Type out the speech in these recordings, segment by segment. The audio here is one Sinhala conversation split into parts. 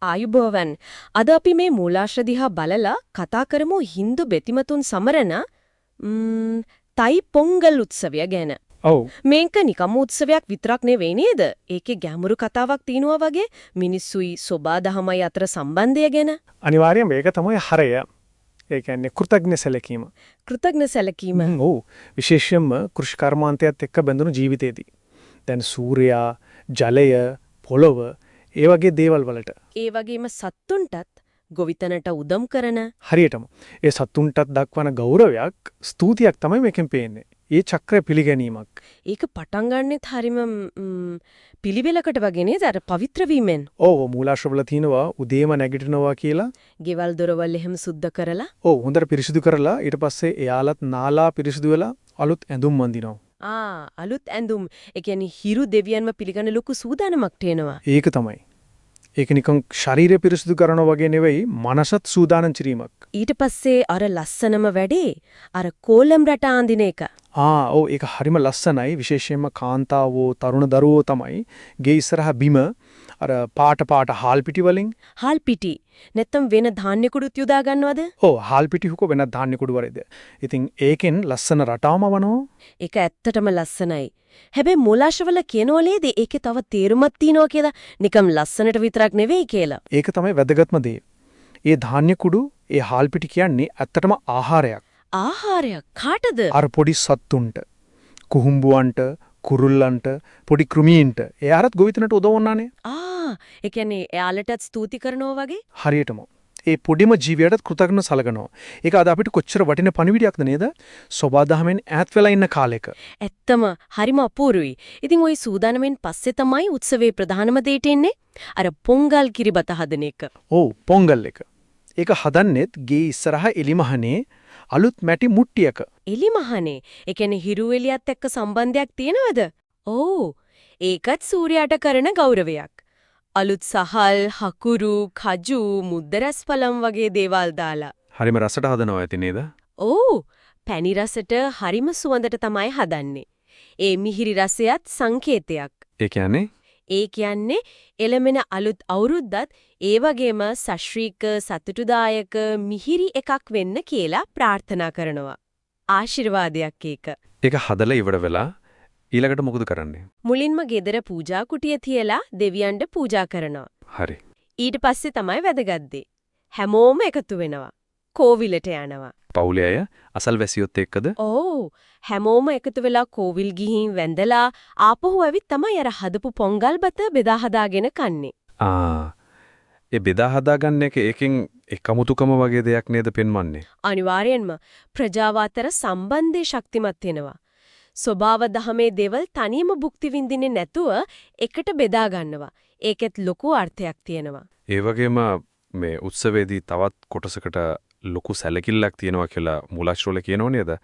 ආයුබෝවන්. අද අපි මේ මූලාශ්‍ර දිහා බලලා කතා කරමු Hindu බෙතිමතුන් සමරන තයි පොංගල් උත්සවය ගැන. ඔව්. මේක නිකම් උත්සවයක් විතරක් නෙවෙයි නේද? ඒකේ ගැඹුරු කතාවක් තියෙනවා වගේ මිනිස්සුයි සෝබාදහමයි අතර සම්බන්ධය ගැන. අනිවාර්යයෙන් මේක තමයි හරය. ඒ කියන්නේ කෘතඥ සැලකීම. කෘතඥ සැලකීම. ඔව්. විශේෂයෙන්ම කෘෂි කර්මාන්තයත් එක්ක බැඳුණු ජීවිතේදී. දැන් සූර්යයා, ජලය, පොළොව ඒ වගේ දේවල් වලට. ඒ වගේම සත්තුන්ටත් ගොවිතැනට උදම් කරන හරියටම ඒ සත්තුන්ටත් දක්වන ගෞරවයක්, ස්තුතියක් තමයි මේකෙන් පේන්නේ. ඒ චක්‍රය පිළිගැනීමක්. ඒක පටන් ගන්නෙත් හරිම පිළිවෙලකට වගේ නේද? අර පවිත්‍ර වීමෙන්. ඔව් මූලාශ්‍රවල තියෙනවා උදේම නැගිටිනවා කියලා. ගෙවල් දොරවල් එහෙම සුද්ධ කරලා. ඔව් හොඳට පිරිසිදු කරලා ඊට පස්සේ එයාලත් නාලා පිරිසිදු වෙලා අලුත් ඇඳුම් අඳිනවා. අලුත් ඇඳුම්. ඒ කියන්නේ හිරු දෙවියන්ව පිළිගන්න ලොකු සූදානමක් තේනවා. ඒක තමයි. ඒක නිකන් ශරීරය පිරිසිදු කරනවා වගේ නෙවෙයි මනසත් සූදානම් කිරීමක්. ඊට පස්සේ අර ලස්සනම වැඩේ අර කෝලම් රට ආඳින එක. ඔව් ඒක හරිම ලස්සනයි. විශේෂයෙන්ම කාන්තාවෝ තරුණ දරුවෝ තමයි ගේ ඉස්සරහා බිම අර පාට හාල් පිටි වලින් හාල් පිටි නැත්තම් වෙන ධාන්‍ය කුඩුත් යොදා ගන්නවද? ඔව් හාල් පිටි හුක වෙන ධාන්‍ය කුඩු වරේද. ඉතින් ඒකෙන් ලස්සන රටාවම වනවා. ඒක ඇත්තටම ලස්සනයි. හැබැයි මූලාශ්‍රවල කියනෝලේද ඒකේ තව තේරුමක් තියෙනවා කියලා. නිකම් ලස්සනට විතරක් නෙවෙයි කියලා. ඒක තමයි වැදගත්ම දේ. ඒ ධාන්‍ය කුඩු, ඒ හාල් පිටි කියන්නේ ඇත්තටම ආහාරයක්. ආහාරයක් කාටද? අර පොඩි සත්තුන්ට, කුහුඹුවන්ට, කුරුල්ලන්ට, පොඩි කෘමීන්ට. ඒ ආරත් ගොවිතැනට උදවන්නනේ. ඒ කියන්නේ එයාලටත් ස්තුති කරනවා වගේ? හරියටම. ඒ පොඩිම ජීවියටත් කෘතඥ සලකනවා. ඒක අද අපිට කොච්චර වටින පණිවිඩයක්ද නේද? සෝබාදහමෙන් ඈත් වෙලා ඉන්න කාලෙක. ඇත්තම හරිම අපූරුයි. ඉතින් ওই සූදානමෙන් පස්සේ තමයි උත්සවයේ ප්‍රධානම දෙයට එන්නේ. අර පොංගල් කිරිබත හදන එක. ඔව් පොංගල් එක. ඒක හදන්නෙත් ගේ ඉස්සරහා එලිමහනේ අලුත් මැටි මුට්ටියක. එලිමහනේ. ඒ කියන්නේ හිරු එලියත් එක්ක සම්බන්ධයක් තියෙනවද? ඔව්. ඒකත් සූර්යාට කරන ගෞරවයක්. අලුත් සහල්, හකුරු, කජු, මුද්දරස් පළම් වගේ දේවල් දාලා. හරිම රසට හදනවා ඇති නේද? ඔව්. පැණි රසට හරිම සුවඳට තමයි හදන්නේ. ඒ මිහිරි රසයත් සංකේතයක්. ඒ කියන්නේ එළමෙන අලුත් අවුරුද්දත් ඒ වගේම සශ්‍රීක සතුටුදායක මිහිරි එකක් වෙන්න කියලා ප්‍රාර්ථනා කරනවා. ආශිර්වාදයක් ඒක. ඒක හදලා ඉවර වෙලා ඊළඟට මොකද කරන්නේ? මුලින්ම ගෙදර පූජා කුටිය තියලා දෙවියන්ට පූජා කරනවා. හරි. ඊට පස්සේ තමයි වැදගත් දේ. හැමෝම එකතු වෙනවා. කෝවිලට යනවා. පවුලේ අය අසල්වැසියොත් එක්කද? ඔව්. හැමෝම එකතු වෙලා කෝවිල් ගිහින් වැඳලා ආපහු ඇවිත් තමයි අර හදපු පොංගල් බත බෙදා හදාගෙන කන්නේ. ඒ බෙදා හදාගන්න එක ඒකෙන් එකමුතුකම වගේ දෙයක් නේද පෙන්වන්නේ? අනිවාර්යෙන්ම ප්‍රජාව අතර සම්බන්ධයේ ශක්තිමත් වෙනවා. ස්වභාව දහමේ දේවල් තනියම භුක්ති විඳින්නේ නැතුව එකට බෙදා ගන්නවා. ඒකෙත් ලොකු අර්ථයක් තියෙනවා. ඒ වගේම මේ උත්සවයේදී තවත් කොටසකට ලොකු සැලකිල්ලක් තියෙනවා කියලා මූලාශ්‍රවල කියනෝ නේද?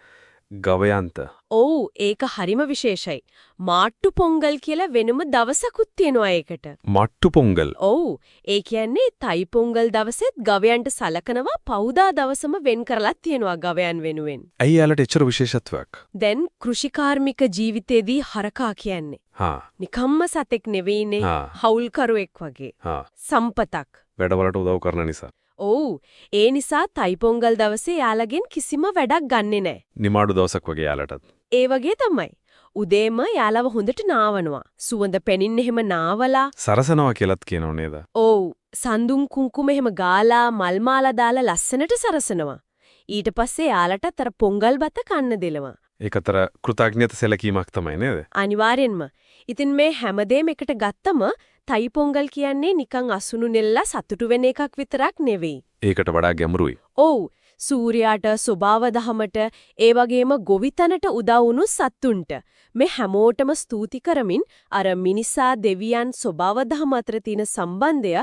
ගවයන්ත. ඔව් ඒක හරිම විශේෂයි. මාට්ටු පොංගල් කියලා වෙනම දවසකුත් තියෙනවා ඒකට. මට්ටු පොංගල්. ඔව් ඒ කියන්නේ තයි පොංගල් දවසෙත් ගවයන්ට සලකනවා පවුදා දවසම වෙන් කරලා තියෙනවා ගවයන් වෙනුවෙන්. ඇයි යාලට එච්චර විශේෂත්වයක්? දැන් කෘෂිකාර්මික ජීවිතේදී හරකා කියන්නේ. නිකම්ම සතෙක් නෙවෙයිනේ. හවුල්කරුවෙක් වගේ. සම්පතක්. වැඩවලට උදව් කරන නිසා. ඔව් ඒ නිසා තයි පොංගල් දවසේ යාළගෙන් කිසිම වැඩක් ගන්නෙ නැහැ. නිමාඩු දවසක් වගේ යාළටත්. ඒ වගේ තමයි. උදේම යාළව හොඳට නාවනවා. සුවඳ පැනින්න එහෙම නාවලා සරසනවා කියලාත් කියනෝ නේද? ඔව් සඳුන් කුංකුම එහෙම ගාලා මල් මාලා දාලා ලස්සනට සරසනවා. ඊට පස්සේ යාළට අර පොංගල් බත කන්න දෙලනවා. ඒකතර කෘතඥත සැලකීමක් තමයි නේද? අනිවාර්යෙන්ම. ඉතින් මේ හැමදේම එකට ගත්තම තයි පොංගල් කියන්නේ නිකන් අසුණු නෙල්ලා සතුටු වෙන එකක් විතරක් නෙවෙයි. ඒකට වඩා ගැඹුරුයි. ඔව් සූර්යාට ස්වභාව දහමට ඒ වගේම ගොවිතැනට උදව් වුණු සත්තුන්ට මේ හැමෝටම ස්තුති කරමින් අර මිනිසා දෙවියන් ස්වභාව දහම අතර තියෙන සම්බන්ධය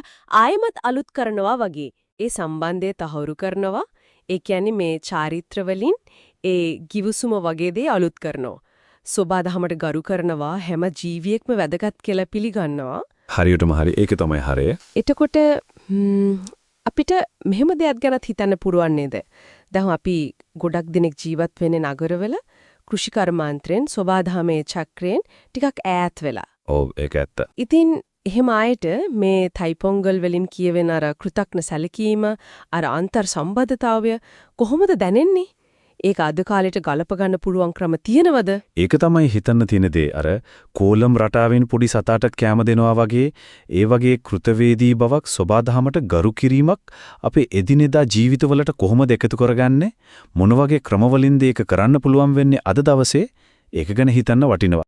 ආයමත් අලුත් කරනවා වගේ. ඒ සම්බන්ධය තහවුරු කරනවා. ඒ කියන්නේ මේ චාරිත්‍ර වලින් ඒ ගිවිසුම වගේ දේ අලුත් කරනවා. ස්වභාව දහමට ගරු කරනවා. හැම ජීවියෙක්ම වැදගත් කියලා පිළිගන්නවා. හරියටම හරි. ඒක තමයි හරය. එතකොට අපිට මෙහෙම දෙයක් ගැනත් හිතන්න පුරවන් නේද? දැන් අපි ගොඩක් දිනක් ජීවත් වෙන්නේ නගරවල කෘෂි කර්මාන්තයෙන් ස්වභාව දහමේ චක්‍රයෙන් ටිකක් ඈත් වෙලා. ඔව් ඒක ඇත්ත. ඉතින් එහෙම ආයෙට මේ තයිපොංගල් වලින් කියවෙන අර කෘතඥ සැලකීම අර අන්තර් සම්බන්ධතාවය කොහොමද දැනෙන්නේ? ඒක අද කාලෙට ගලප ගන්න පුළුවන් ක්‍රම තියෙනවද? ඒක තමයි හිතන්න තියෙන දේ. අර කෝලම් රටාවෙන් පොඩි සතාට කැම දෙනවා වගේ ඒ වගේ කෘතවේදී බවක් සබාධමයට ගරු කිරීමක් අපේ එදිනෙදා ජීවිතවලට කොහොමද එකතු කරගන්නේ? මොන වගේ ක්‍රමවලින්ද ඒක කරන්න පුළුවන් වෙන්නේ අද දවසේ? ඒක ගැන හිතන්න වටිනවා.